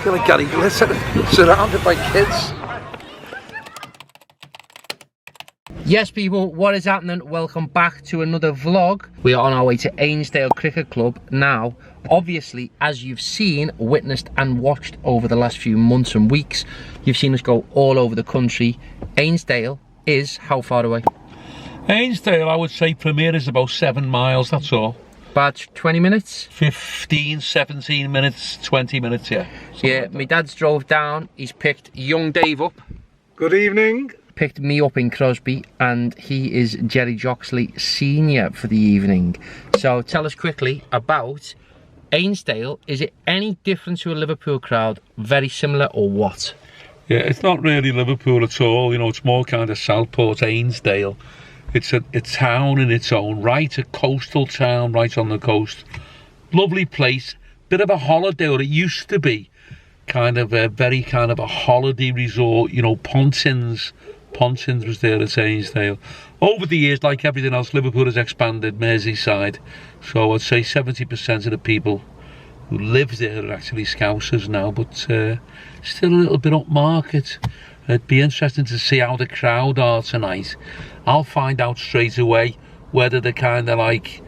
looking like Gary Glitter, surrounded by kids. Yes people, what is happening? Welcome back to another vlog. We are on our way to Aalesdale Cricket Club now. Obviously, as you've seen, witnessed and watched over the last few months and weeks, you've seen us go all over the country. Aalesdale is how far away? Aalesdale, I would say Premier is about 7 miles, that's all. About 20 minutes? 15, 17 minutes, 20 minutes, yeah. Yeah, my dad's drove down, he's picked young Dave up. Good evening. Picked me up in Crosby, and he is Jerry Joxley Senior for the evening. So tell us quickly about Aalesdale. Is it any different to a Liverpool crowd? Very similar or what? Yeah, it's not really Liverpool at all, you know, it's more kind of Southport, Aalesdale. It's a town in its own right, a coastal town right on the coast. Lovely place, bit of a holiday, or it used to be. Kind of a very kind of a holiday resort, you know, Pontins was there at Aalesdale. Over the years, like everything else, Liverpool has expanded Merseyside. So I'd say 70% of the people who live there are actually Scousers now, but still a little bit upmarket. It'd be interesting to see how the crowd are tonight. I'll find out straight away whether they're kind of like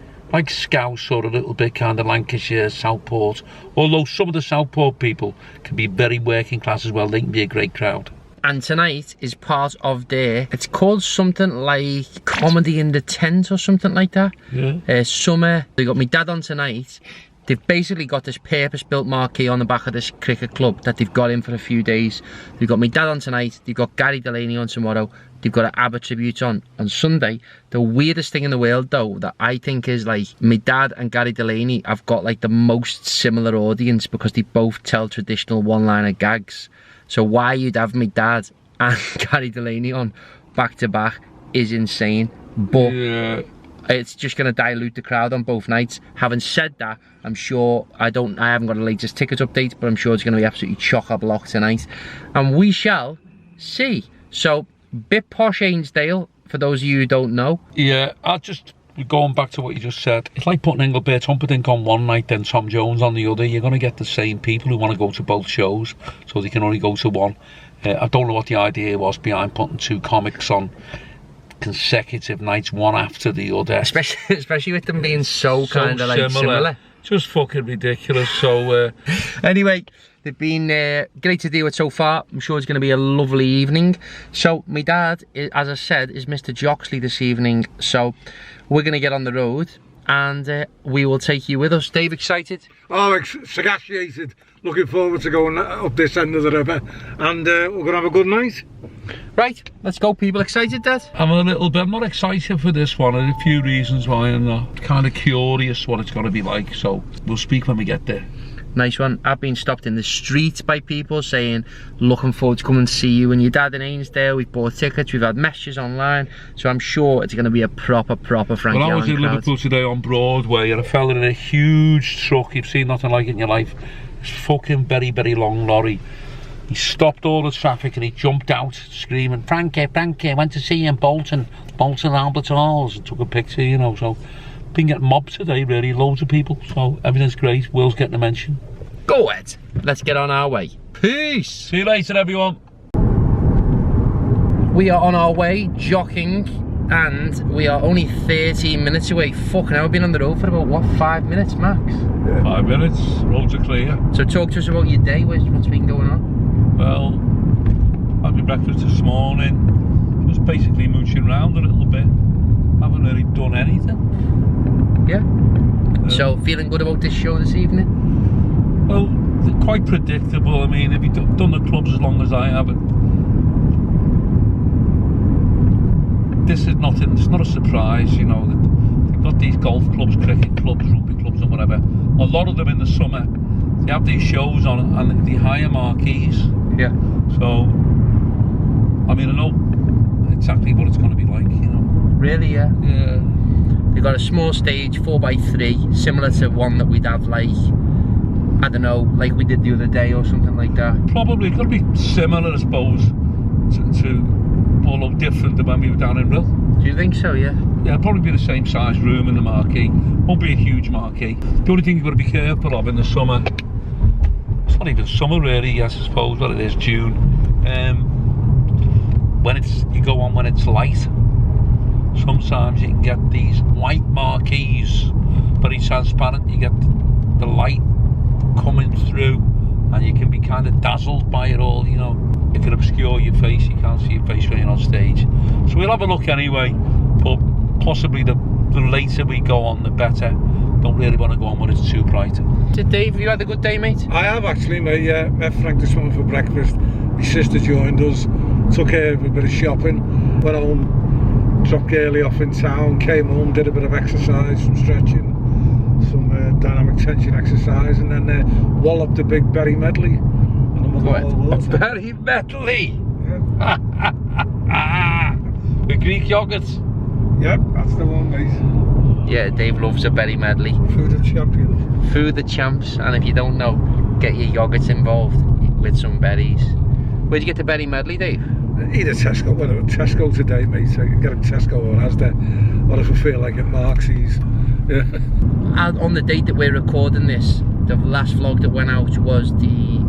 Scouse or a little bit kind of Lancashire, Southport. Although some of the Southport people can be very working class as well, they can be a great crowd. And tonight is part of their, it's called something like Comedy in the Tent or something like that. Yeah. Summer. They got my dad on tonight. They've basically got this purpose-built marquee on the back of this cricket club that they've got in for a few days. They've got my dad on tonight. They've got Gary Delaney on tomorrow. They've got an ABBA tribute on Sunday. The weirdest thing in the world, though, that I think is like my dad and Gary Delaney have got like the most similar audience because they both tell traditional one-liner gags. So why you'd have my dad and Gary Delaney on back to back is insane. But yeah, it's just going to dilute the crowd on both nights. Having said that, I'm sure I haven't got a latest ticket update, but I'm sure it's going to be absolutely chock-a-block tonight, and we shall see. So, bit posh Aalesdale for those of you who don't know. Yeah, going back to what you just said, it's like putting Engelbert Humperdinck on one night, then Tom Jones on the other. You're going to get the same people who want to go to both shows, so they can only go to one. I don't know what the idea was behind putting two comics on consecutive nights, one after the other. Especially with them being so kind of like similar. Just fucking ridiculous. So anyway, they've been great to deal with so far. I'm sure it's going to be a lovely evening. So my dad, as I said, is Mr. Joxley this evening. So we're going to get on the road and we will take you with us. Dave, excited? Oh, satiated. Looking forward to going up this end of the river, and we're going to have a good night. Right, let's go people. Excited, Dad? I'm not excited for this one, and a few reasons why. I'm not kind of curious what it's going to be like, so we'll speak when we get there. Nice one. I've been stopped in the street by people saying, looking forward to come and see you and your dad in Aalesdale. We've bought tickets, we've had messages online, so I'm sure it's going to be a proper Frankie. Well, I was in Liverpool today on Broadway, and I fell in a huge truck. You've seen nothing like it in your life. This fucking very, very long lorry. He stopped all the traffic and he jumped out screaming, Frankie, I went to see you in Bolton Albert Halls, and took a picture, you know. So been getting mobbed today, really, loads of people, so everything's great. Will's getting a mention. Go ahead, let's get on our way. Peace. See you later, everyone. We are on our way jogging, and we are only 13 minutes away. Fucking hell, we've been on the road for about what, 5 minutes max? Yeah. 5 minutes, roads are clear. So talk to us about your day. What's been going on? Well, I had my breakfast this morning, just basically mooching around a little bit. Haven't really done anything. Yeah. So feeling good about this show this evening? Well, quite predictable. I mean, if you've done the clubs as long as I have, this is nothing. It's not a surprise, you know. They've got these golf clubs, cricket clubs, rugby clubs, and whatever. A lot of them in the summer, they have these shows on, and they hire marquees. Yeah. So, I mean, I know exactly what it's going to be like, you know. Really? Yeah. Yeah. They've got a small stage, 4x3, similar to one that we'd have, like, I don't know, like we did the other day or something like that. Probably, it's going to be similar, I suppose, to although different than when we were down in Rill. Do you think so, yeah? Yeah, it'll probably be the same size room in the marquee. Won't be a huge marquee. The only thing you've got to be careful of in the summer, not even summer really, I suppose, what it is, June. When you go on when it's light, sometimes you can get these white marquees, very transparent. You get the light coming through, and you can be kind of dazzled by it all, you know. If it obscures your face, you can't see your face when you're on stage. So we'll have a look anyway, but possibly the later we go on, the better. Don't really want to go on when it's too bright. So Dave, you had a good day, mate? I have actually, mate. Met Frank this morning for breakfast. My sister joined us, took care of a bit of shopping, went home, dropped Girlie off in town, came home, did a bit of exercise, some stretching, some dynamic tension exercise, and then walloped a big berry medley. What? A berry medley? Yeah. With Greek yogurt? Yep, that's the one, mate. Yeah, Dave loves a berry medley. Food of champions. Food the champs, and if you don't know, get your yogurts involved with some berries. Where'd you get the berry medley, Dave? Either Tesco, well, Tesco today, mate. So you can get it Tesco or Asda, or if I feel like it, Marxie's. Yeah. And on the date that we're recording this, the last vlog that went out was the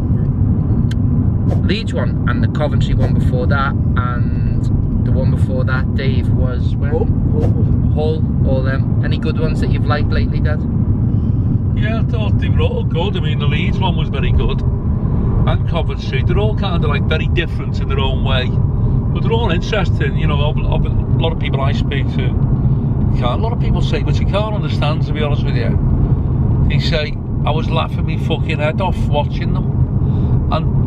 Leeds one, and the Coventry one before that, and the one before that, Dave, was when? Hull, all them. Any good ones that you've liked lately, Dad? Yeah, I thought they were all good. I mean, the Leeds one was very good, and Coventry. They're all kind of like very different in their own way, but they're all interesting. You know, a lot of people I speak to, a lot of people say, but you can't understand, to be honest with you. They say, I was laughing me fucking head off watching them, and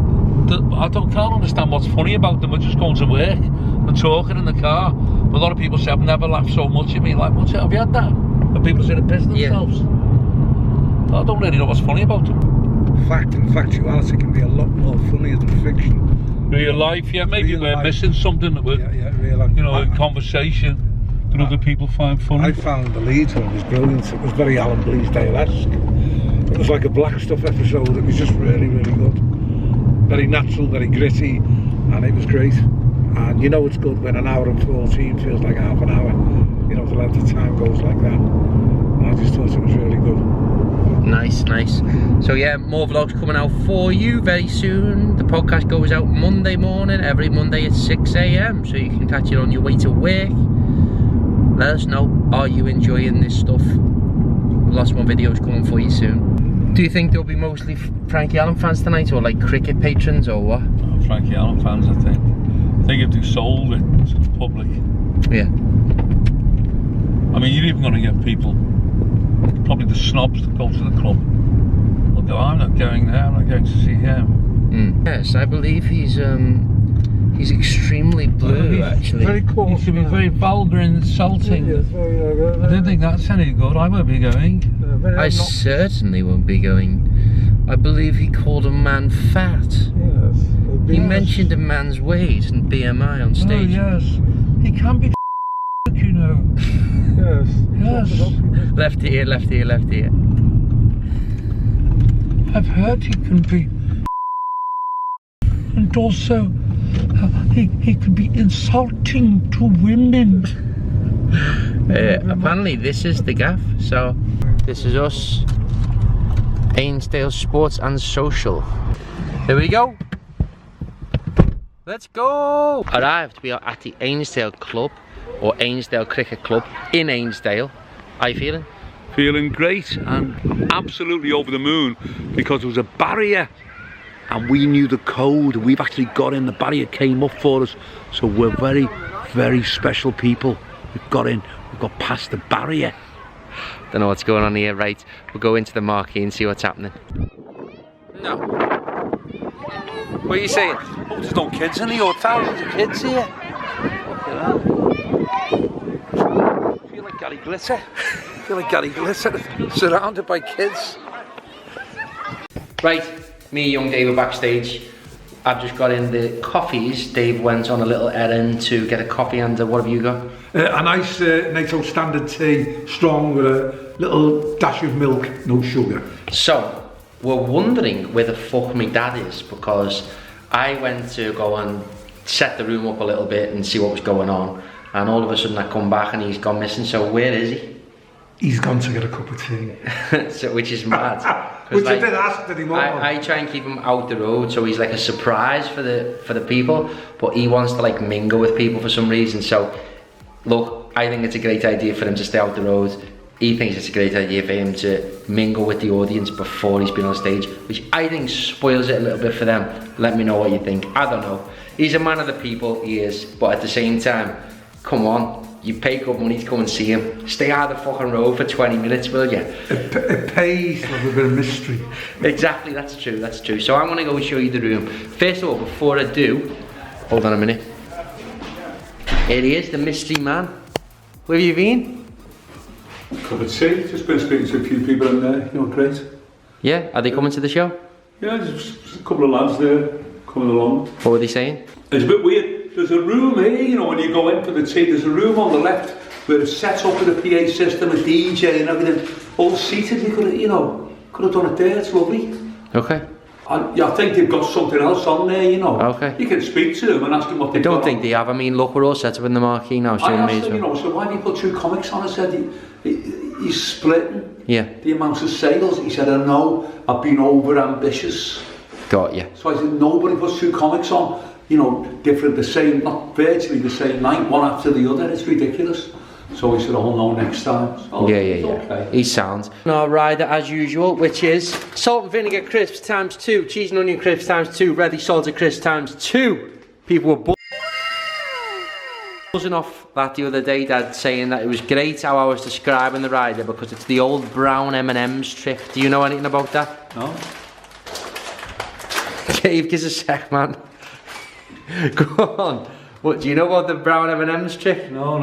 I can't understand what's funny about them. We're just going to work and talking in the car. A lot of people say, I've never laughed so much at me. Like, what's it? Have you had that? And people say they piss themselves. Yeah. I don't really know what's funny about them. Fact and factuality can be a lot more funnier than fiction. Real life, yeah. Maybe real we're life. Missing something that we're, real life. you know, in conversation that other people find funny. I found the Leeds one was brilliant. It was very Alan Bleasdale-esque. It was like a Black Stuff episode. It was just really, really good. Very natural, very gritty, and it was great. And you know it's good when an hour and 14 feels like half an hour. You know, the length of time goes like that. And I just thought it was really good. Nice, nice. So yeah, more vlogs coming out for you very soon. The podcast goes out Monday morning, every Monday at 6 AM, so you can catch it on your way to work. Let us know, are you enjoying this stuff? Lots more videos coming for you soon. Do you think there'll be mostly Frankie Allen fans tonight, or like cricket patrons, or what? Oh, Frankie Allen fans, I think. I think if they sold it to the public. Yeah. I mean, you're even going to get people, probably the snobs that go to the club. Look, I'm not going there, I'm not going to see him. Yes, I believe he's extremely blue, actually. Very coarse. He can be very vulgar and insulting. Yes, I don't think that's any good. I won't be going. I certainly won't be going. I believe he called a man fat. Yes. He mentioned a man's weight and BMI on stage. Oh, yes. He can be you know. Yes. Yes. Left ear, left ear, left ear. I've heard he can be, and also he can be insulting to women. Apparently this is the gaff, so this is us, Aalesdale Sports and Social. Here we go. Let's go. Arrived, we are at the Aalesdale Club, or Aalesdale Cricket Club in Aalesdale. How you feeling? Feeling great and absolutely over the moon, because there was a barrier and we knew the code. We've actually got in, the barrier came up for us, so we're very, very special people. We've got in, we've got past the barrier. Don't know what's going on here. Right, we'll go into the marquee and see what's happening. No. What are you saying? Oh, there's no kids in here, thousands of kids here. I feel like Gary Glitter. I feel like Gary Glitter, surrounded by kids. Right, me and young Dave are backstage. I've just got in the coffees. Dave went on a little errand to get a coffee, and what have you got? A nice NATO standard tea, strong with a little dash of milk, no sugar. So, we're wondering where the fuck my dad is, because I went to go and set the room up a little bit and see what was going on, and all of a sudden I come back and he's gone missing. So where is he? He's gone to get a cup of tea. So, which is mad. Which I did ask, did he want one? I try and keep him out the road, so he's like a surprise for the people, but he wants to like mingle with people for some reason. So, look, I think it's a great idea for him to stay out the road. He thinks it's a great idea for him to mingle with the audience before he's been on stage, which I think spoils it a little bit for them. Let me know what you think. I don't know. He's a man of the people, he is, but at the same time, come on. You pay good money to come and see him. Stay out of the fucking road for 20 minutes, will you? It pays to have a bit of mystery. Exactly, that's true, that's true. So I'm gonna go show you the room. First of all, before I do, hold on a minute. Here he is, the mystery man. Where have you been? Cup of tea, just been speaking to a few people in there, you know, great. Yeah, are they coming to the show? Yeah, there's a couple of lads there coming along. What were they saying? It's a bit weird. There's a room here, you know, when you go in for the tea, there's a room on the left where it's set up with a PA system, a DJ and everything, all seated. You could have, you know, could have done it there. It's lovely. Okay. And yeah, I think they've got something else on there, you know. Okay. You can speak to them and ask them what they've got. I don't think they have. I mean, look, we're all set up in the marquee now, so I asked may as them, well. you know, so why have you put 2 comics on? I said, he's splitting the amounts of sales. He said, I know, I've been over ambitious. Got you. So I said, nobody puts 2 comics on, you know, different, the same, not virtually the same night, one after the other. It's ridiculous. So he said, oh no, next time. So yeah. Okay. He sounds. Our rider as usual, which is salt and vinegar crisps times 2, cheese and onion crisps times 2, ready salted crisps times 2. People were buzzing off that the other day, Dad, saying that it was great how I was describing the rider because it's the old brown M&M's trick. Do you know anything about that? No. Dave, gives a sec, man. Go on. What, do you know about the brown M&M's trick? No, I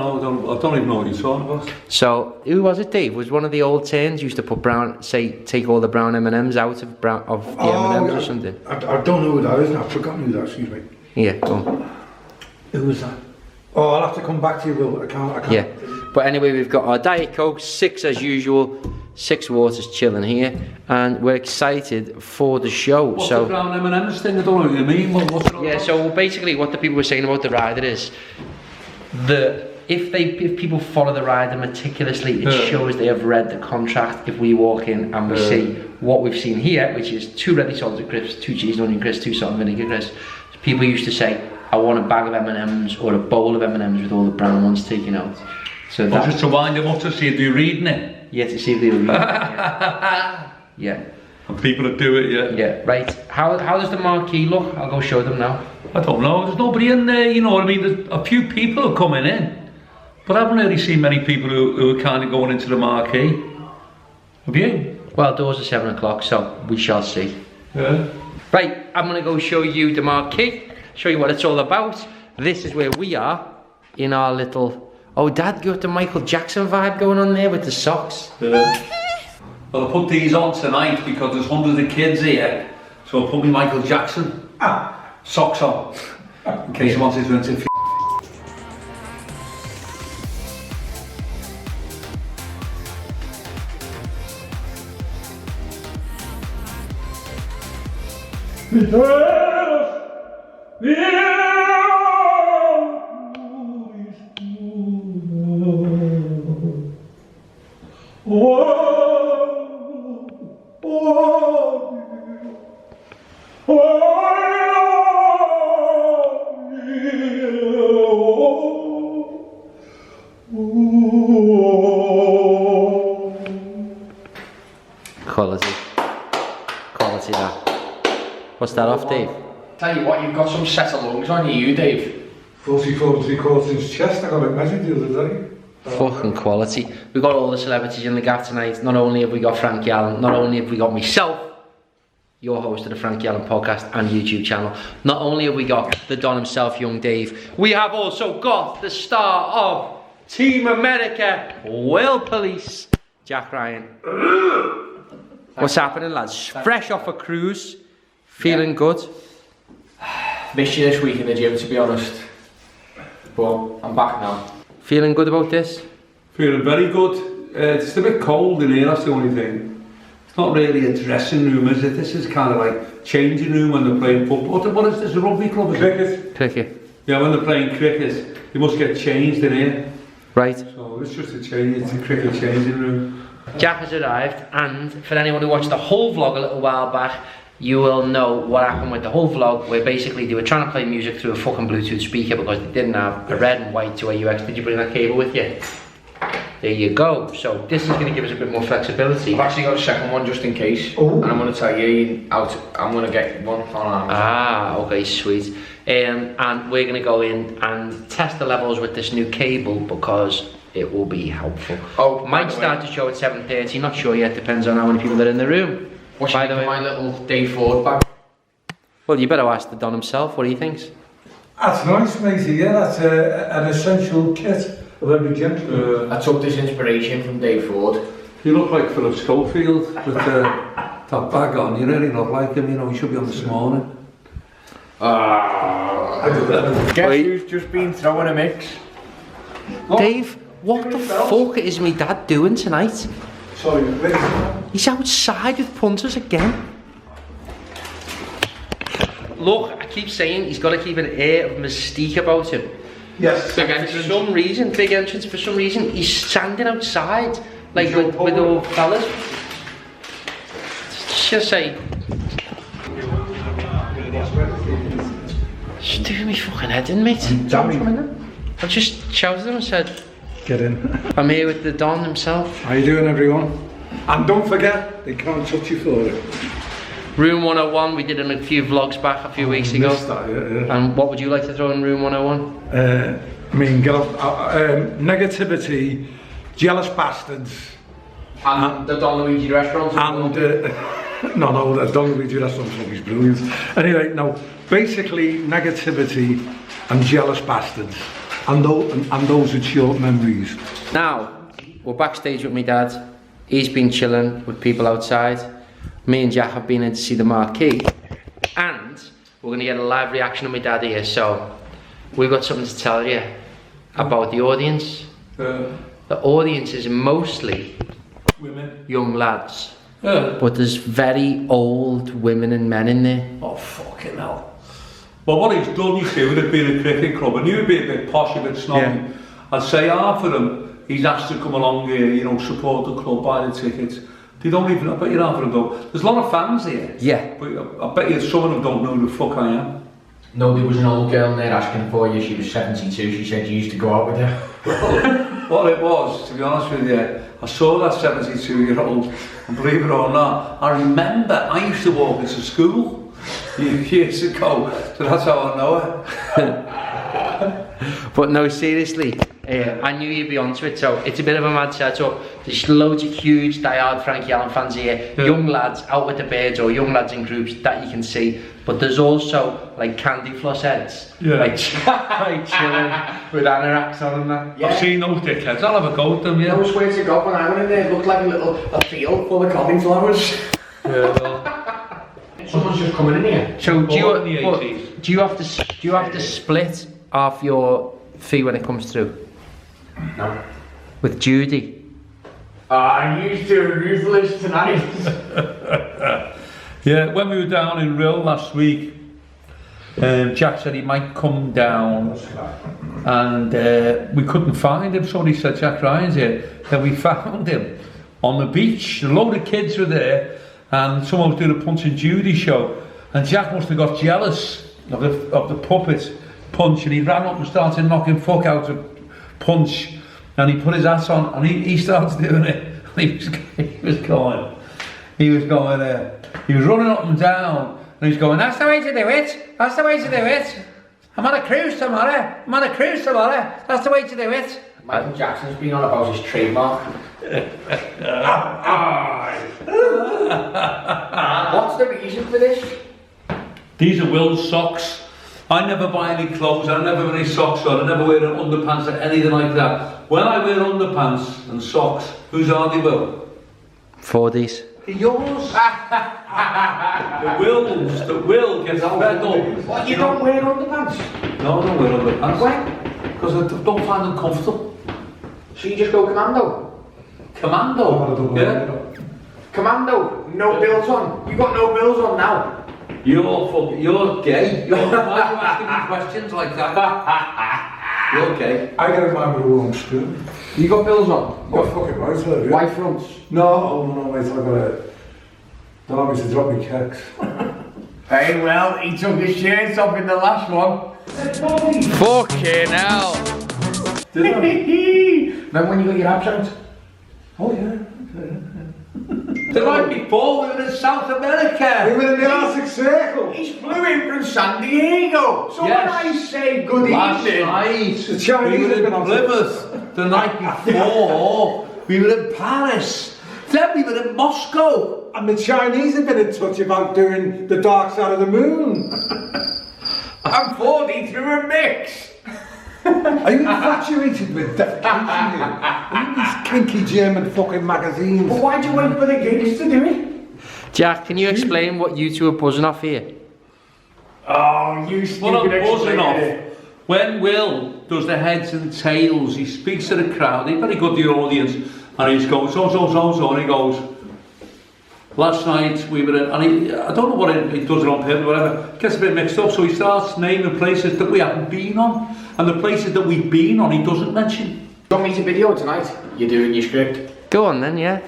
don't even know what you're talking about. So, who was it, Dave? Was one of the old turns used to put brown, say, take all the brown M&M's out of the M&M's or something? I don't know who that is, and I've forgotten who that is, excuse me. Yeah, go on. Who was that? Oh, I'll have to come back to you, Will. I can't. Yeah, but anyway, we've got our Diet Coke, 6 as usual, 6 waters chilling here, and we're excited for the show. What's the brown M&M's thing? I don't know what you mean. What's it all about? So basically what the people were saying about the rider is if people follow the rider meticulously, it shows they have read the contract. If we walk in and we see what we've seen here, which is 2 ready salted crisps, 2 cheese and onion crisps, 2 salt and vinegar crisps, people used to say, I want a bag of M&M's or a bowl of M&M's with all the brown ones taken out. So that's just to wind them up to see if they're reading it. Yeah, to see if they're reading it. Yeah. And people that do it, Yeah, right. How does the marquee look? I'll go show them now. I don't know, there's nobody in there, you know what I mean? There's a few people are coming in, but I haven't really seen many people who are kind of going into the marquee. Have you? Well, doors are 7 o'clock, so we shall see. Yeah. Right, I'm going to go show you the marquee, show you what it's all about. This is where we are in our little... Oh, Dad, you got the Michael Jackson vibe going on there with the socks. Yeah. Well, I put these on tonight because there's hundreds of kids here, so I put my Michael Jackson socks on in case he wants to interfere. Quality that. What's that off, Dave? Tell you what, you've got some set of lungs on you, Dave. 44 3/4 inch chest, I got it measured the other day. Fucking quality. We've got all the celebrities in the gaff tonight. Not only have we got Frankie Allen, not only have we got myself, your host of the Frankie Allen podcast and YouTube channel. Not only have we got the Don himself, Young Dave, we have also got the star of Team America, Will Police, Jack Ryan. What's happening, lads? Fresh off a cruise, feeling good. Missed you this week in the gym, to be honest. But I'm back now. Feeling good about this? Feeling very good. It's a bit cold in here, that's the only thing. It's not really a dressing room, is it? This is kind of like changing room when they're playing football. What is this, a rugby club? Cricket. Cricket. Yeah, when they're playing cricket, they must get changed in here. Right. So it's just a change, it's a cricket changing room. Jack has arrived, and for anyone who watched the whole vlog a little while back, you will know what happened with the whole vlog, where basically they were trying to play music through a fucking Bluetooth speaker because they didn't have a red and white 2AUX. Did you bring that cable with you? There you go. So this is going to give us a bit more flexibility. I've actually got a second one just in case. And I'm going to tell you I'm going to get one on Amazon. Ah, okay, sweet. And we're going to go in and test the levels with this new cable because it will be helpful. Oh, might start to show at 7:30, not sure yet, depends on how many people are in the room. What's by the way, my little Dave Ford bag? Well, you better ask the Don himself what he thinks. That's nice, matey, yeah, that's an essential kit of every gentleman. I took this inspiration from Dave Ford. You look like Philip Schofield with that bag on. You really look like him, you know, he should be on this morning. Guess who's just been throwing a mix? Dave, what the fuck is my dad doing tonight? Sorry, wait. He's outside with punters again. Look, I keep saying he's got to keep an air of mystique about him. Yes. Big entrance. For some reason, big entrance. For some reason, he's standing outside, like with all fellas. Just say. Just doing me fucking head in, mate. I just shouted him and said, "Get in." I'm here with the Don himself. How you doing, everyone? And don't forget, they can't touch you for it. Room 101, we did a few vlogs back a few weeks ago. That, yeah. And what would you like to throw in room 101? I mean, get up, negativity, jealous bastards, And the Don Luigi restaurant. and no, the Don Luigi restaurant is brilliant. Anyway, no, basically negativity and jealous bastards, and those are short memories. Now, we're backstage with my dad. He's been chilling with people outside. Me and Jack have been in to see the marquee. And we're going to get a live reaction of my dad here. So, we've got something to tell you about the audience. The audience is mostly Women. young lads. But there's very old women and men in there. Oh, fucking hell. Well, what he's done, you see, with it being a cricket club, and you'd be a bit posh, a bit snobby, Yeah. I'd say half of them, he's asked to come along here, you know, support the club, buy the tickets. They don't even, I bet you half of them don't. There's a lot of fans here. Yeah. But I bet you some of them don't know who the fuck I am. No, there was an old girl in there asking for you. She was 72. She said you used to go out with her. What it was, to be honest with you, I saw that 72-year-old, and believe it or not, I remember I used to walk into school years ago, so that's how I know her. But no, seriously, I knew you'd be onto it, so it's a bit of a mad setup. There's loads of huge die-hard Frankie Allen fans here, young lads out with the birds or young lads in groups that you can see, but there's also like candy floss heads, like chilling with anoraks on and that. Yeah. I've seen those dickheads, I'll have a go at them, yeah. I swear to God, when I went in there, it looked like a field full of cauliflowers. Yeah, well. Someone's just coming in here. So do Born in the 80s. you have to split off your fee when it comes through? No. With Judy? I used to ruthless tonight. Yeah, when we were down in Rill last week, Jack said he might come down, and we couldn't find him. Somebody said Jack Ryan's here. Then we found him on the beach. A load of kids were there, and someone was doing a Punch and Judy show, and Jack must have got jealous of the puppet Punch, and he ran up and started knocking fuck out of Punch, and he put his ass on, and he started doing it. And he was running up and down, and he was going, "That's the way to do it. That's the way to do it. I'm on a cruise tomorrow. That's the way to do it." Michael Jackson's been on about his trademark. What's the reason for this? These are Will's socks. I never buy any clothes, I never wear any socks on, I never wear underpants or anything like that. When I wear underpants and socks, whose are they, Will? 40s. Yours. The Will gets fed up. What, you don't wear underpants? No, I don't wear underpants. Why? Because I don't find them comfortable. So you just go commando? Commando? Yeah. Commando, no bills on. You got no bills on now. You're gay. Why are you asking me questions like that? You okay? I get a man with a warm spoon. You got bills on? You're fucking right, sir. White fronts? No, mate, I got a... Don't want me to drop me kicks. Hey, well, he took his shirts off in the last one. Fucking hell. Did I? Remember when you got your abs out? Oh, yeah. The night before, we were in South America. We were in the Arctic Circle. He's flew in from San Diego. So Yes. when I say good Last evening, night, The Chinese we were have been in on Plymouth. The night before, we were in Paris. Then we were in Moscow. And the Chinese have been in touch about doing the dark side of the moon. I'm 40 through a mix. Are you infatuated with defecation? You? Are you these kinky German fucking magazines? But why'd you wait for the gigs to do it? Jack, can you explain what you two are buzzing off here? Oh, you stupid What I'm buzzing off. explainer. When Will does the heads and tails, he speaks to the crowd, he's very good to the audience, and he just goes, so, and he goes, last night we were in, and I don't know what he does it on purpose, whatever, gets a bit mixed up, so he starts naming places that we haven't been on, and the places that we've been on he doesn't mention. You want me to video tonight? You're doing your script. Go on then, yeah.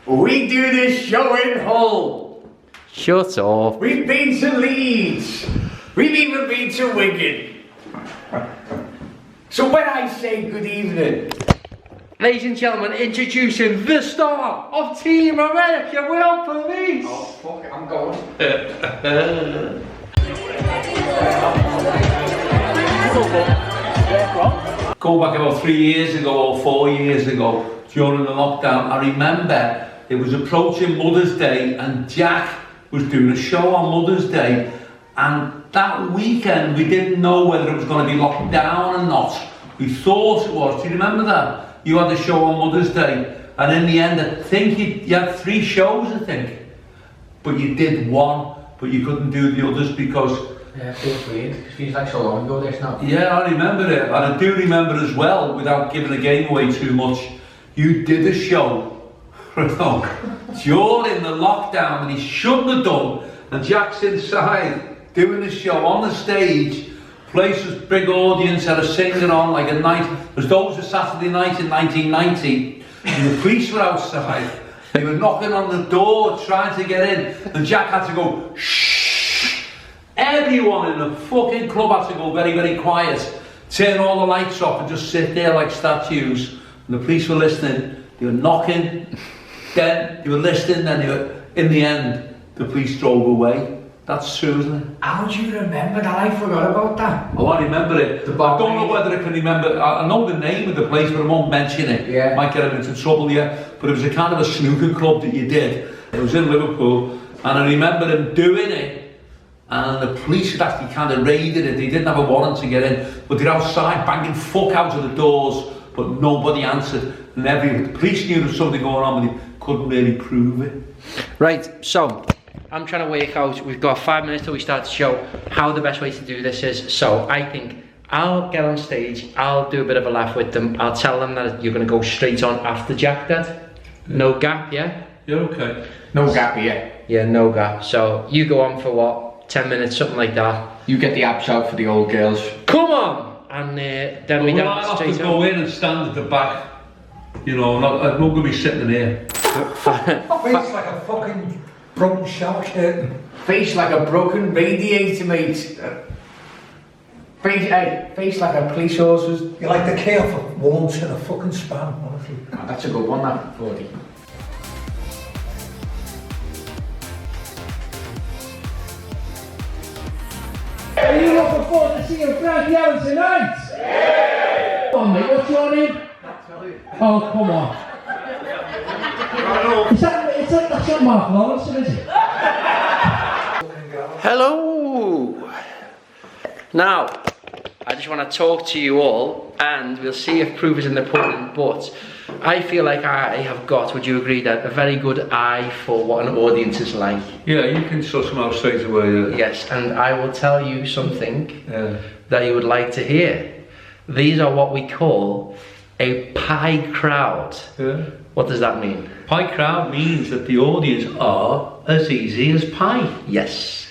We do this show in Hull. Shut up. We've been to Leeds. We've even been to Wigan. So when I say good evening, Ladies and gentlemen, introducing the star of Team America, Will Police. oh fuck it, I'm going. Go back about 3 years ago or 4 years ago, during the lockdown, I remember it was approaching Mother's Day and Jack was doing a show on Mother's Day, and that weekend we didn't know whether it was going to be locked down or not. We thought it was. Do you remember that? You had a show on Mother's Day, and in the end I think you had 3 shows, I think, but you did one, but you couldn't do the others because Yeah, it feels weird. It feels like so long ago this now. yeah, I remember it, and I do remember as well, without giving the game away too much, you did a show during the lockdown that he shouldn't have done, and Jack's inside doing the show on the stage, place was big audience, had a singer on like a night, it was those a Saturday night in 1990, and the police were outside, they were knocking on the door trying to get in, and Jack had to go shh. Everyone in the fucking club had to go very, very quiet, turn all the lights off and just sit there like statues. And the police were listening, they were knocking, then they were listening, then they were, in the end, the police drove away. That's true, isn't it? How do you remember that? I forgot about that. Oh, I remember it. The I don't know whether I can remember, I know the name of the place, but I won't mention it. Yeah. Might get him into trouble, yeah. But it was a kind of a snooker club that you did. It was in Liverpool, and I remember them doing it. And the police had actually kind of raided it. They didn't have a warrant to get in, but they're outside banging fuck out of the doors, but nobody answered. And the police knew there was something going on, but they couldn't really prove it. Right, so I'm trying to work out, we've got 5 minutes till we start the show, how the best way to do this is. So I think I'll get on stage, I'll do a bit of a laugh with them, I'll tell them that you're going to go straight on after Jack did. No gap, yeah? You're okay. No gap here. Yeah, no gap. So you go on for what? 10 minutes, something like that. You get the abs out for the old girls. Come on! And then we Well, I'll have to go in and stand at the back. You know, I'm not going to be sitting here. Face like a fucking broken shower curtain. Face like a broken radiator, mate. Face like a police horse's. You're like the care for once in a fucking span, honestly. Oh, that's a good one, that 40. Are you looking forward to seeing Frankie tonight? Yeah! Come on, mate, what's your name? Oh, come on. That's not Mark Lawrence, is it? Hello! Now, I just want to talk to you all, and we'll see if proof is in the pudding, but I feel like I have got, would you agree, that a very good eye for what an audience is like. Yeah, you can suss them out straight away. Yeah. Yes, and I will tell you something that you would like to hear. These are what we call a pie crowd. Yeah. What does that mean? Pie crowd means that the audience are as easy as pie. Yes.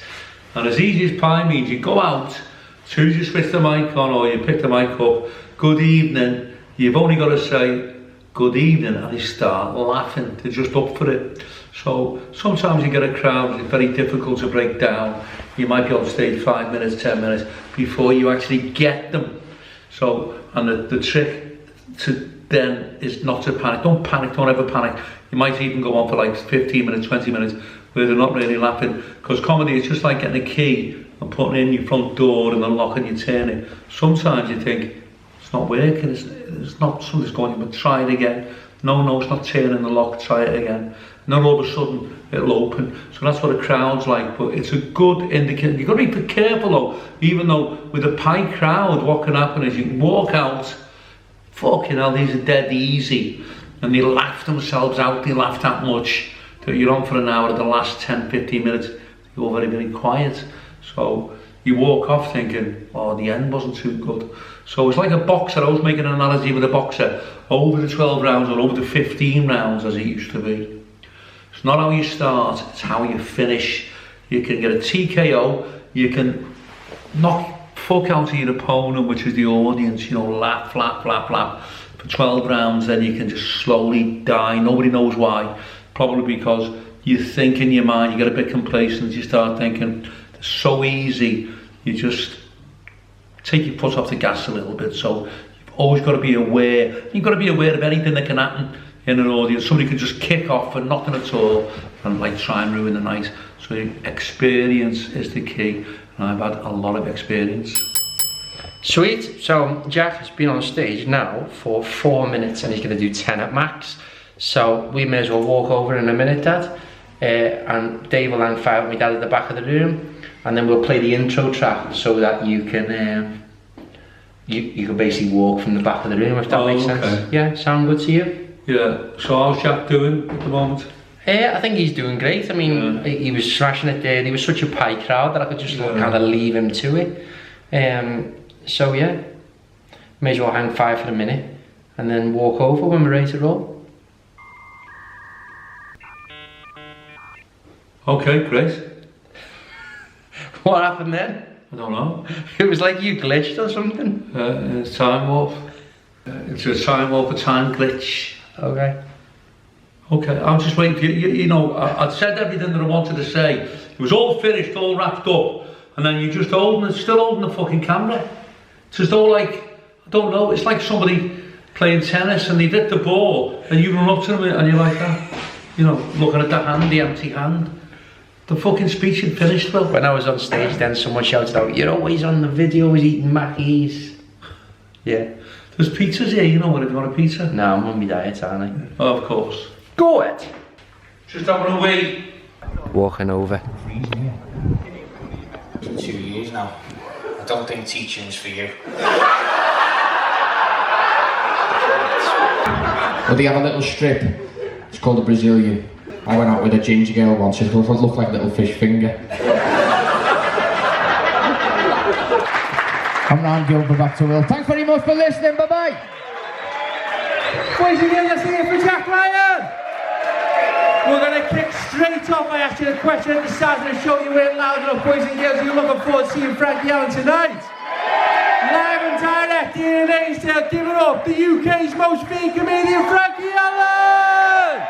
And as easy as pie means you go out As soon as you switch the mic on or you pick the mic up, good evening, you've only got to say good evening and they start laughing. They're just up for it. So sometimes you get a crowd, it's very difficult to break down. You might be on stage 5 minutes, 10 minutes before you actually get them. So, and the trick to then is not to panic. Don't panic, don't ever panic. You might even go on for like 15 minutes, 20 minutes where they're not really laughing, because comedy is just like getting a key and putting it in your front door and unlocking you turn it. Sometimes you think it's not working, it's not, something's going, but try it again. No, it's not turning the lock, try it again. And then all of a sudden it'll open. So that's what a crowd's like, but it's a good indicator. You've got to be careful though, even though with a packed crowd, what can happen is you can walk out, fucking hell, these are dead easy. And they laugh themselves out, they laugh that much, that you're on for an hour, the last 10, 15 minutes, you're very, very quiet. So you walk off thinking, oh, the end wasn't too good. So it's like a boxer. I was making an analogy with a boxer, over the 12 rounds or over the 15 rounds as it used to be. It's not how you start, it's how you finish. You can get a TKO, you can knock fuck out of your opponent, which is the audience, you know, laugh, for 12 rounds, then you can just slowly die. Nobody knows why. Probably because you think in your mind, you get a bit complacent, you start thinking, it's so easy, you just take your foot off the gas a little bit. So you've always got to be aware. You've got to be aware of anything that can happen in an audience. Somebody could just kick off for nothing at all and like try and ruin the night. So experience is the key, and I've had a lot of experience. Sweet. So Jack has been on stage now for 4 minutes and he's going to do 10 at max. So we may as well walk over in a minute, Dad. And Dave will hang fire with me dad at the back of the room, and then we'll play the intro track so that you can you can basically walk from the back of the room, if that makes sense. Yeah, sound good to you? Yeah. So how's Jack doing at the moment? I think he's doing great. I mean, he was smashing it there. He was such a pie crowd that I could just kind of leave him to it. So yeah, may as well hang fire for a minute and then walk over when we're ready to roll. Okay, great. What happened then? I don't know. It was like you glitched or something. It's time warp. It's a time warp, a time glitch. Okay. Okay, I'm just waiting for you. You know, I'd said everything that I wanted to say. It was all finished, all wrapped up, and then you just still holding the fucking camera. It's as though, like, I don't know, it's like somebody playing tennis and they've hit the ball and you run up to them and you're like that, you know, looking at the hand, the empty hand. The fucking speech had finished, Will. When I was on stage then someone shouted out, you're always on the video, he's eating Mackies. Yeah. There's pizzas here, you know what, if you want a pizza? No, I'm on my diet, aren't I? Oh, of course. Go it! Just having a wee. Walking over. 2 years now. I don't think teaching's for you. Well, they have a little strip. It's called a Brazilian. I went out with a ginger girl once. It looked like a little fish finger. I'm Ryan Gilbert, back to Will. Thanks very much for listening. Bye bye. Boys and girls, let's hear it for Jack Ryan. We're going to kick straight off. I asked you a question at the start of the show. You weren't loud enough, boys and girls. You're looking forward to seeing Frankie Allen tonight. Live and direct here in Aalesdale. Give it up, the UK's most famous comedian, Frankie Allen.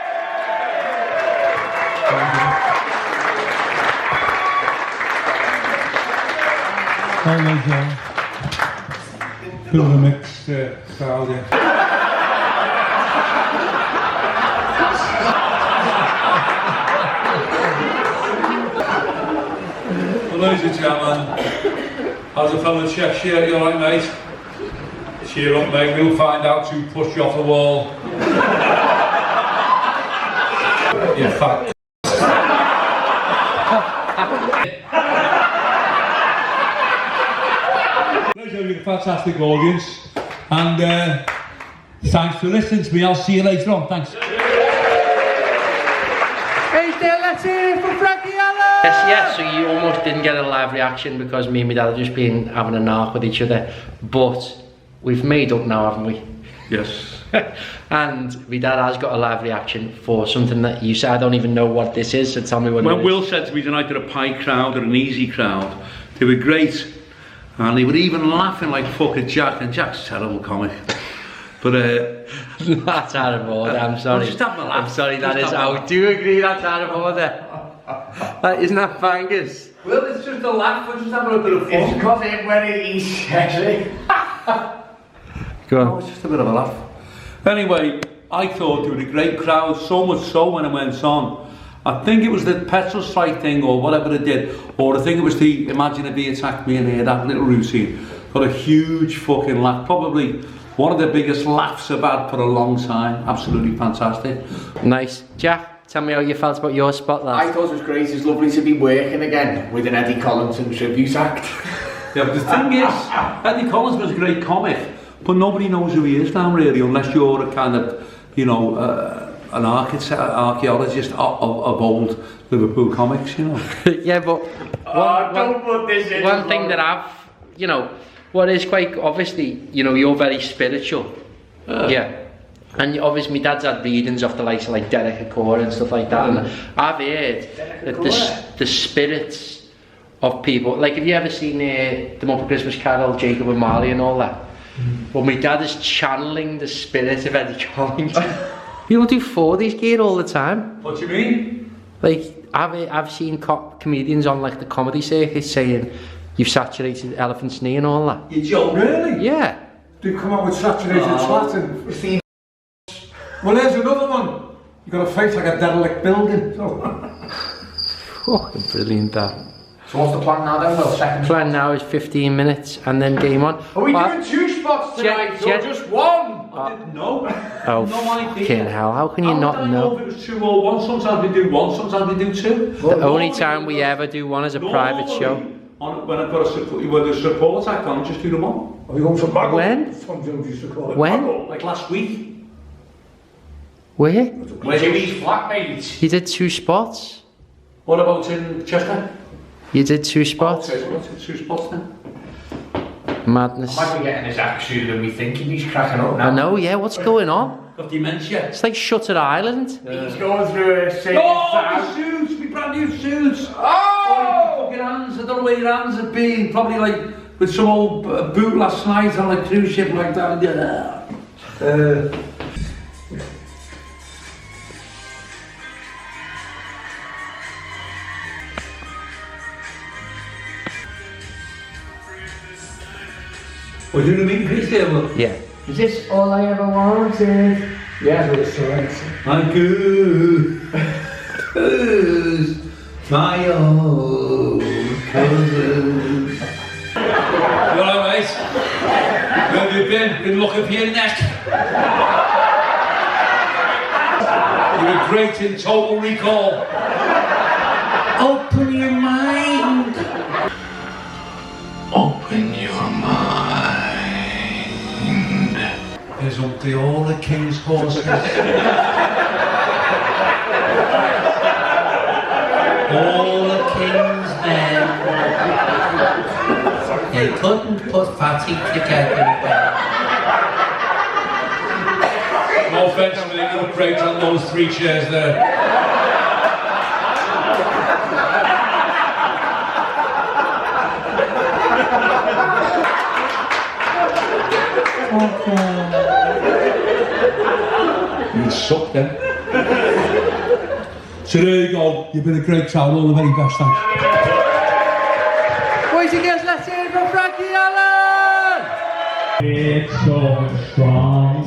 Always bit of a mixed crowd here. Well, ladies and gentlemen, how's the fellow Cheshire? You alright, mate? Cheer up, mate. We'll find out who pushed you off the wall. You fat. Ladies, a fantastic audience, and thanks for listening to me. I'll see you later on. Thanks. Aalesdale, let's hear it for Frankie Allen. Yes, so you almost didn't get a live reaction because me and my dad have just been having a narc with each other, but we've made up now, haven't we? Yes. And my dad has got a live reaction for something that you said. I don't even know what this is, so tell me what it is. Will said to me tonight, they're a pie crowd or an easy crowd. They were great. And they were even laughing like fucking Jack, and Jack's a terrible comic. But that's out of order, I'm sorry. Just have a laugh. I'm sorry, that is out. Do you agree that's out of order? Isn't that bangers? Well, it's just a laugh, we're just having a bit of fun. It's because he's sexy. Go on. Oh, it's just a bit of a laugh. Anyway, I thought there was a great crowd, so much so when it went on. I think it was the petrol strike thing or whatever it did, or I think it was the Imagine If He Attacked Me in Here, that little routine. Got a huge fucking laugh, probably one of the biggest laughs I've had for a long time. Absolutely fantastic. Nice. Jack, tell me how you felt about your spot I last. thought it was great. It's lovely to be working again with an Eddie Collinson tribute act. Yeah, but the thing is, Eddie Collins was a great comic, but nobody knows who he is now really, unless you're a kind of, you know, an archaeologist of old Liverpool comics, you know. Yeah, but Don't put this in. one thing that I've, you know, what is quite obviously, you know, you're very spiritual. Yeah. And obviously my dad's had readings of the likes of like Derek Accord and stuff like that. And I've heard that the spirits of people, like have you ever seen the Muppet Christmas Carol, Jacob and Marley and all that? Well, my dad is channeling the spirit of Eddie Collins. People do 4Ds gear all the time. What do you mean? Like I've seen comedians on like the comedy circuit saying you've saturated elephant's knee and all that. You joke? Really? Yeah. Do you come up with saturated Latin? Well, there's another one. You've got a face like a derelict building. Fucking brilliant that. So what's the plan now then? Well, second Plan now is 15 minutes and then game on. Are we doing 2 spots tonight or just 1? I didn't know. Oh, No idea. fucking hell, how can you not I know? if it was 2 or 1. Sometimes we do 1, sometimes we do 2. The only time we ever do one is a private show. When I've got a support act on, just do the 1. Are we going for Bagel? When? Tom Jones used to call it. When? Like last week. Where? Where Jimmy's flatmates. You did 2 spots. What about in Chester? You did 2 spots. What's in 2 spots then? Madness. Might be getting his act sooner than we think. He's cracking up now. I know, yeah, what's going on? Got dementia. It's like Shutter Island. He's going through a serious Oh, time. my suits, my brand new suits. Oh! Fucking hands, I don't know where your hands have been. Probably like with some old boot last night on a cruise ship like that. What do you mean, Chris? Yeah. Is this all I ever wanted? Yeah, but it's correct. My goose, my old cousin. You alright, mate? Where have you been? Been looking for your neck. You were great in Total Recall. Open your mind. Open your mind. There's up to all the king's horses. All the king's men. They couldn't put Fatty together again. No offense, but they look great on those 3 chairs there. You suck then. So there you go. You've been a great child. All the very best, thanks. Boys and girls, let's hear it for Frankie Allen! It's so strong.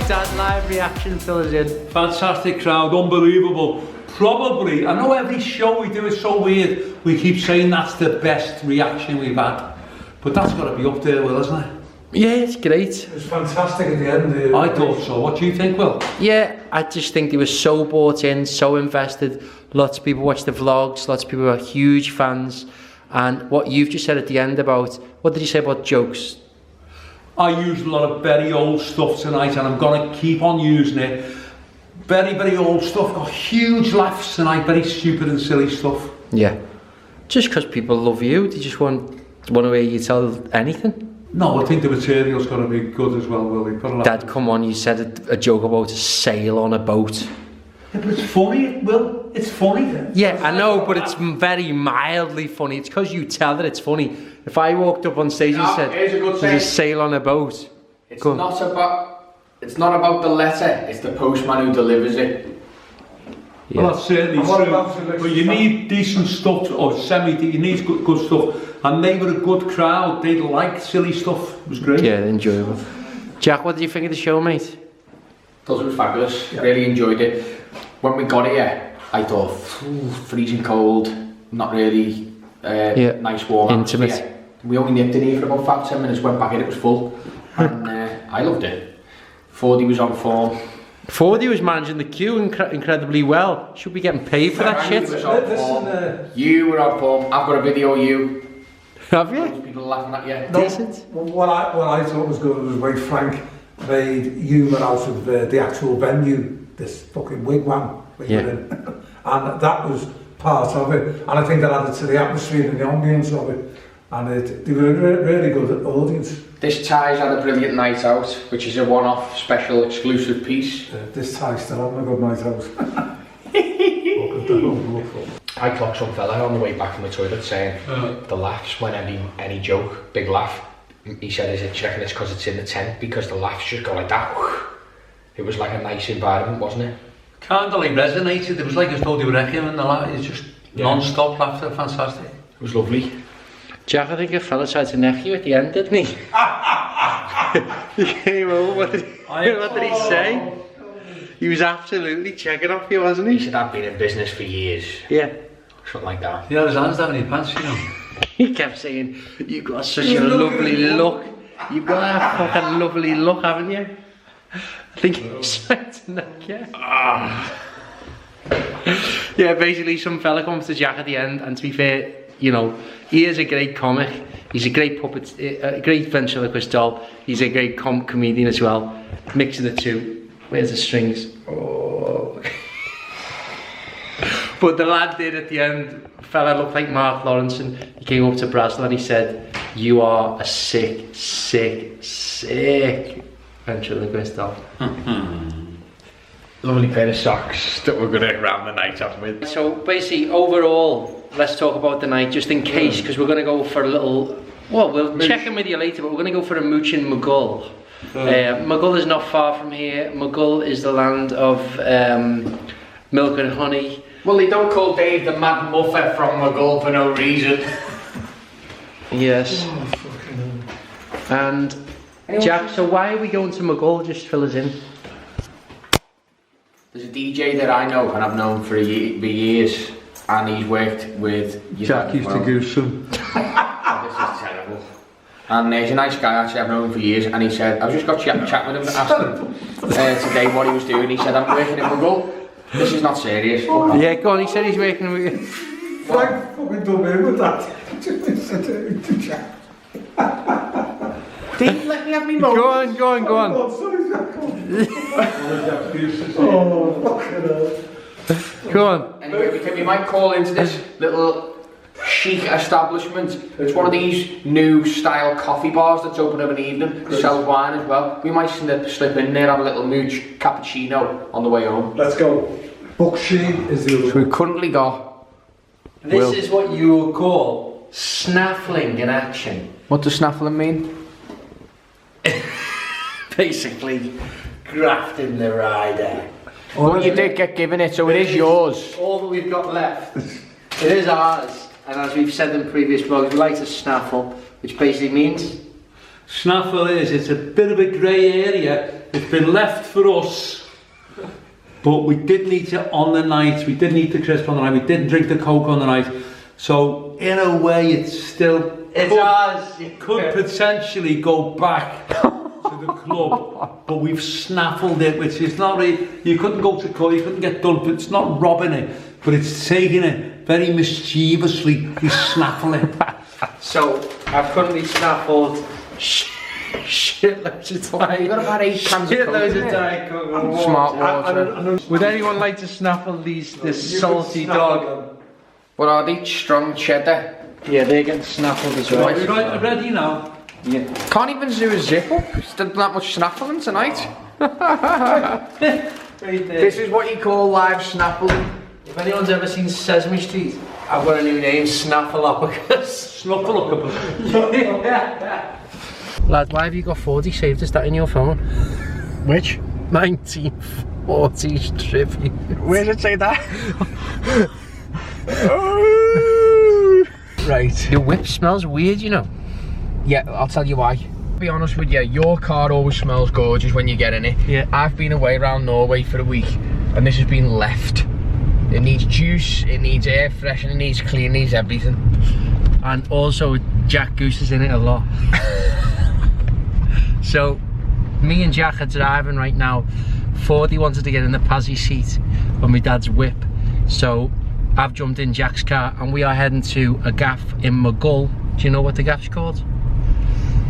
That live reaction fills in. Fantastic crowd, unbelievable. Probably, I know every show we do is so weird, we keep saying that's the best reaction we've had. But that's got to be up there, Will, isn't it? Yeah, it's great. It was fantastic at the end. I thought so. What do you think, Will? Yeah, I just think they were so bought in, so invested. Lots of people watch the vlogs, lots of people are huge fans. And what you've just said at the end about, what did you say about jokes? I used a lot of very old stuff tonight and I'm going to keep on using it. Very, very old stuff. Got huge laughs tonight. Very stupid and silly stuff. Yeah. Just because people love you, they just want to hear you tell anything. No, I think the material's going to be good as well, Willie. Dad, come on, you said a joke about a sail on a boat. Yeah, but it's funny, Will. It's funny. Yeah, I know, but it's very mildly funny. It's because you tell that it's funny. If I walked up on stage and said, there's a sail on a boat. It's not about the letter, it's the postman who delivers it. Yeah. Well, that's certainly true. But you need decent stuff, or you need good stuff. And they were a good crowd. They liked silly stuff. It was great. Yeah, enjoyable. Jack, what did you think of the show, mate? Thought it was fabulous. Yeah. Really enjoyed it. When we got here, I thought, freezing cold, not really nice warm. Intimate. Yeah. We only nipped in here for about 5-10 minutes, went back in, it was full. And I loved it. Fordy was on form. Fordy was managing the queue incredibly well. Should be getting paid for that shit. You were on form. I've got a video of you. Have you? People laughing at you. No, Decent. What I thought was good was when Frank made humour out of the actual venue, this fucking wigwam we were in. And that was part of it. And I think that added to the atmosphere and the ambience of it. And they were a really good audience. This Ty's had a brilliant night out, which is a one-off special exclusive piece. This Ty's still having a good night out. I clocked some fella on the way back from the toilet saying the laughs when any joke, big laugh. He said, "Is it checking it's because it's in the tent because the laughs just go like that." It was like a nice environment, wasn't it? Kind of like resonated. It was like as though they were echoing the laugh. It's just non-stop laughter. Fantastic. It was lovely. Jack, I think a fella tried to neck you at the end, didn't he? He came over. What did he say? He was absolutely checking off you, wasn't he? He said, "I've been in business for years." Yeah. Something like that. He had his hands down in your pants, you know. He kept saying, "You've got such a lovely look. You've got a fucking lovely look, haven't you?" I think he was trying to neck you. Yeah, basically some fella comes to Jack at the end, and to be fair, you know, he is a great comic. He's a great puppet, a great ventriloquist doll. He's a great comedian as well. Mix of the two. Where's the strings? Oh. But the lad did at the end, fella looked like Mark Lawrence, and he came up to Brazel and he said, "You are a sick, sick, sick ventriloquist doll." Lovely pair of socks that we're going to round the night off with. So basically, overall, let's talk about the night, just in case, because we're going to go for a little, well, we'll check in with you later, but we're going to go for a mooch in Maghull. Maghull is not far from here. Maghull is the land of milk and honey. Well, they don't call Dave the Mad Muffer from Maghull for no reason. Yes. And Jack, so why are we going to Maghull? Just fill us in. There's a DJ that I know and I've known for years, and he's worked with Jack used to goose him. This is terrible. And he's a nice guy, actually. I've known him for years, and he said, I just got chat with him, asked him today what he was doing. He said, "I'm working in Maghull. This is not serious." Yeah, go on, he said he's working with you. Frank fucking done me with that. Dave, let me have me moment. Go on. Oh, sorry, Jack, come on. Go on. Anyway, we might call into this little chic establishment. It's one of these new style coffee bars that's open of an evening. They sell wine as well. We might slip in there, have a little mooch cappuccino on the way home. Let's go. Booksheen is the other So we've currently got... This is what you would call snaffling in action. What does snaffling mean? Basically, grafting the rider. Well, you did get given it, so it is yours. All that we've got left. It is ours. And as we've said in previous vlogs, we like to snaffle, which basically means... Snaffle it's a bit of a grey area. It's been left for us. But we didn't eat it on the night. We didn't eat the crisp on the night. We didn't drink the Coke on the night. So, in a way, it's still... It's ours. It could potentially go back to the club, but we've snaffled it, which is not really... You couldn't go to court, you couldn't get done, but it's not robbing it, but it's taking it very mischievously. We snaffle it. So, I've currently snaffled Shitloads of Diet You got about 8 cans of Coke. Shitloads in of it. Diet Coke and Smart water. water. Would anyone like to snaffle this salty dog? What are they? Strong cheddar. Yeah, they're getting snaffled as well. Right, ready now? Yeah. Can't even do a zip up. It's done that much snaffling tonight. This is what you call live snaffling. If anyone's ever seen Sesame Street, I've got a new name, Snaffleopicus. Snuffleupagus. Lad, why have you got 40 saved as that in your phone? Which? 1940s tribute. Where does it say that? Right. Your whip smells weird, you know. Yeah, I'll tell you why. To be honest with you, your car always smells gorgeous when you get in it. Yeah. I've been away around Norway for a week and this has been left. It needs juice, it needs air freshening, it needs clean, it needs everything. And also, Jack Goose is in it a lot. So, me and Jack are driving right now. Fordy wanted to get in the Pazzy seat on my dad's whip. So, I've jumped in Jack's car and we are heading to a gaff in Maghull. Do you know what the gaff's called?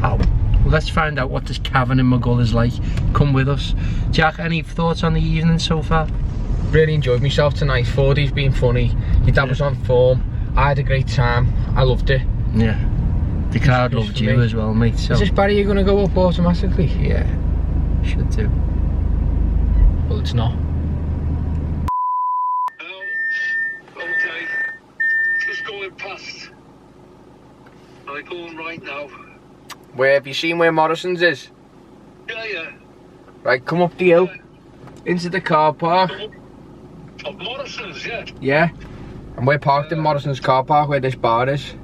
Oh, let's find out what this cavern in Maghull is like. Come with us. Jack, any thoughts on the evening so far? Really enjoyed myself tonight. Fordy's been funny. Your dad was on form. I had a great time. I loved it. Yeah. The crowd It's loved for you me. as well, mate. So Is this barrier going to go up automatically? yeah, should do. Well, it's not. Okay. Just going past. I'm going right now. Where have you seen where Morrison's is? Yeah. Right, come up the hill. Into the car park. Oh, Morrison's, yeah. Yeah. And we're parked in Morrison's car park where this bar is.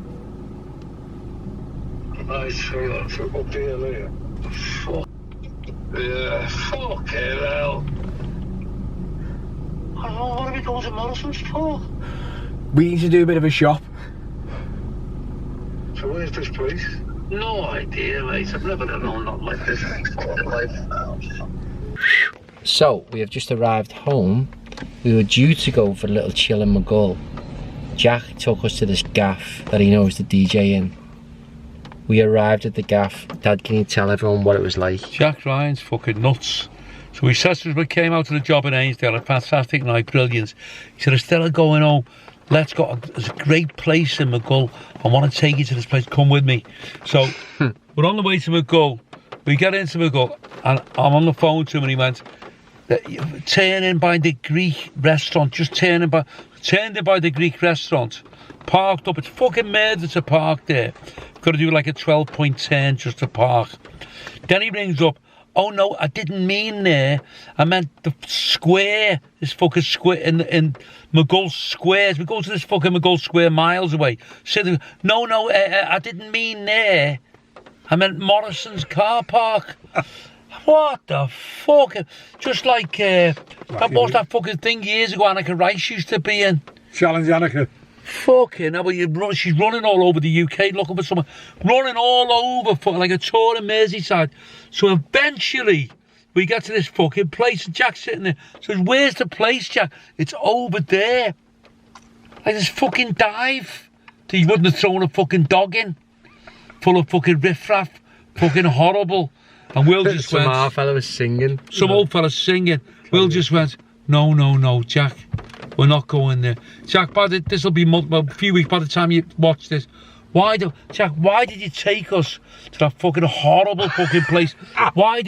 Nice, that's up here, there. Fuck. Yeah, fucking hell. I don't know, what are we going to Morrison's for? We need to do a bit of a shop. So where's this place? No idea, mate. I've never known nothing like this in my life. So, we have just arrived home. We were due to go for a little chill in Maghull. Jack took us to this gaff that he knows the DJ in. We arrived at the gaff. Dad, can you tell everyone what it was like? Jack Ryan's fucking nuts. So he says to us, we came out to the job in Aalesdale, a fantastic night, brilliant. He said, instead of going home, let's go, there's a great place in Maghull. I want to take you to this place, come with me. So we're on the way to Maghull. We get into Maghull and I'm on the phone to him and he went, turn in by the Greek restaurant, just turned in by the Greek restaurant, parked up. It's fucking murder to park there. Got to do like a 12-point turn just to park. Then he rings up, oh no, I didn't mean there, I meant the square, this fucking square in Maghull Squares. We go to this fucking Maghull Square miles away. So no, I didn't mean there, I meant Morrison's car park. What the fuck? Just like, what was that fucking thing years ago Annika Rice used to be in? Challenge Annika. Fucking hell, she's running all over the UK looking for someone. Running all over for like a tour in Merseyside. So eventually, we get to this fucking place and Jack's sitting there. Says, where's the place, Jack? It's over there. Like this fucking dive that you wouldn't have thrown a fucking dog in. Full of fucking riffraff. Fucking horrible. And Will just Some went... old fella was singing. Some old fella singing. Will just went, no, Jack. We're not going there. Jack, this will be a few weeks by the time you watch this. Jack, why did you take us to that fucking horrible fucking place? Why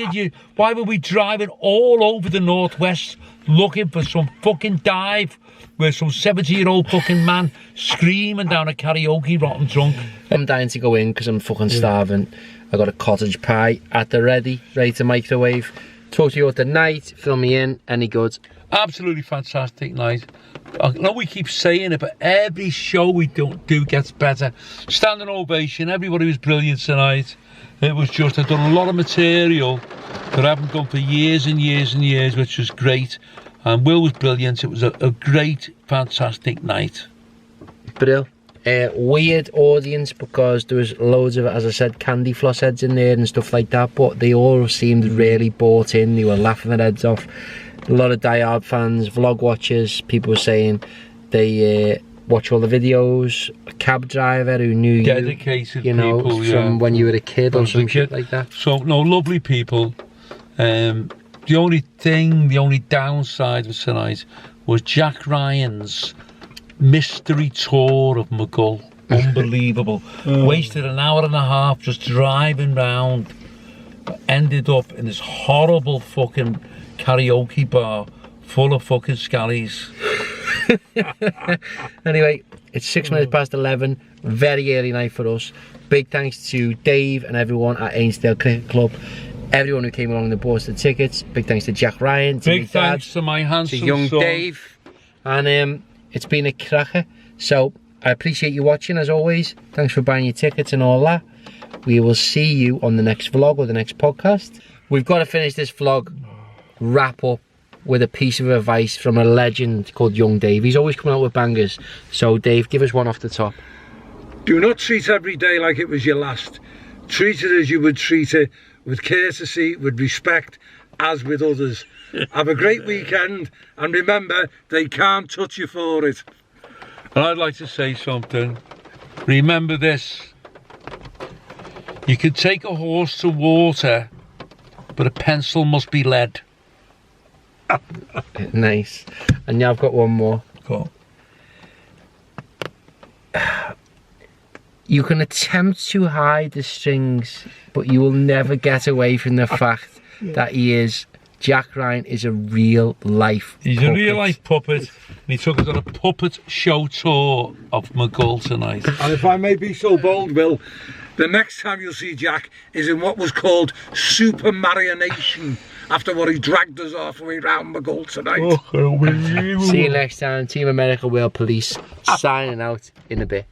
were we driving all over the northwest looking for some fucking dive where some 70-year-old fucking man screaming down a karaoke rotten drunk? I'm dying to go in because I'm fucking starving. I got a cottage pie at the ready to microwave. Talk to you at the night, fill me in, any good? Absolutely fantastic night. I know we keep saying it, but every show we do gets better. Standing ovation, everybody was brilliant tonight. It was just, I've done a lot of material that I haven't done for years and years and years, which was great. And Will was brilliant. It was a great, fantastic night. Brill. Weird audience because there was loads of, as I said, candy floss heads in there and stuff like that, but they all seemed really bought in. They were laughing their heads off. A lot of die-hard fans, vlog watchers, people were saying they watch all the videos, a cab driver who knew Dedicated you know, people, from when you were a kid or some shit like that. So, no, lovely people. The only downside of tonight was Jack Ryan's mystery tour of McGull. Unbelievable. Wasted an hour and a half just driving round. Ended up in this horrible fucking karaoke bar full of fucking scallies. Anyway, it's 6 minutes past 11. Very early night for us. Big thanks to Dave and everyone at Aalesdale Cricket Club. Everyone who came along and bought the tickets. Big thanks to Jack Ryan. To Big thanks to my handsome to young son. Dave. And it's been a cracker. So I appreciate you watching as always. Thanks for buying your tickets and all that. We will see you on the next vlog or the next podcast. We've got to finish this vlog, wrap up with a piece of advice from a legend called Young Dave. He's always coming out with bangers. So Dave, give us one off the top. Do not treat every day like it was your last. Treat it as you would treat it, with courtesy, with respect, as with others. Have a great weekend, and remember, they can't touch you for it. And I'd like to say something. Remember this. You can take a horse to water, but a pencil must be lead. Nice. And now I've got one more. Go on. You can attempt to hide the strings, but you will never get away from the fact that Jack Ryan is a real life He's puppet. a real life puppet, and he took us on a puppet show tour of McGull tonight. And if I may be so bold, Will, the next time you'll see Jack is in what was called super marionation, after what he dragged us half the way round McGull tonight. See you next time. Team America World Police signing out in a bit.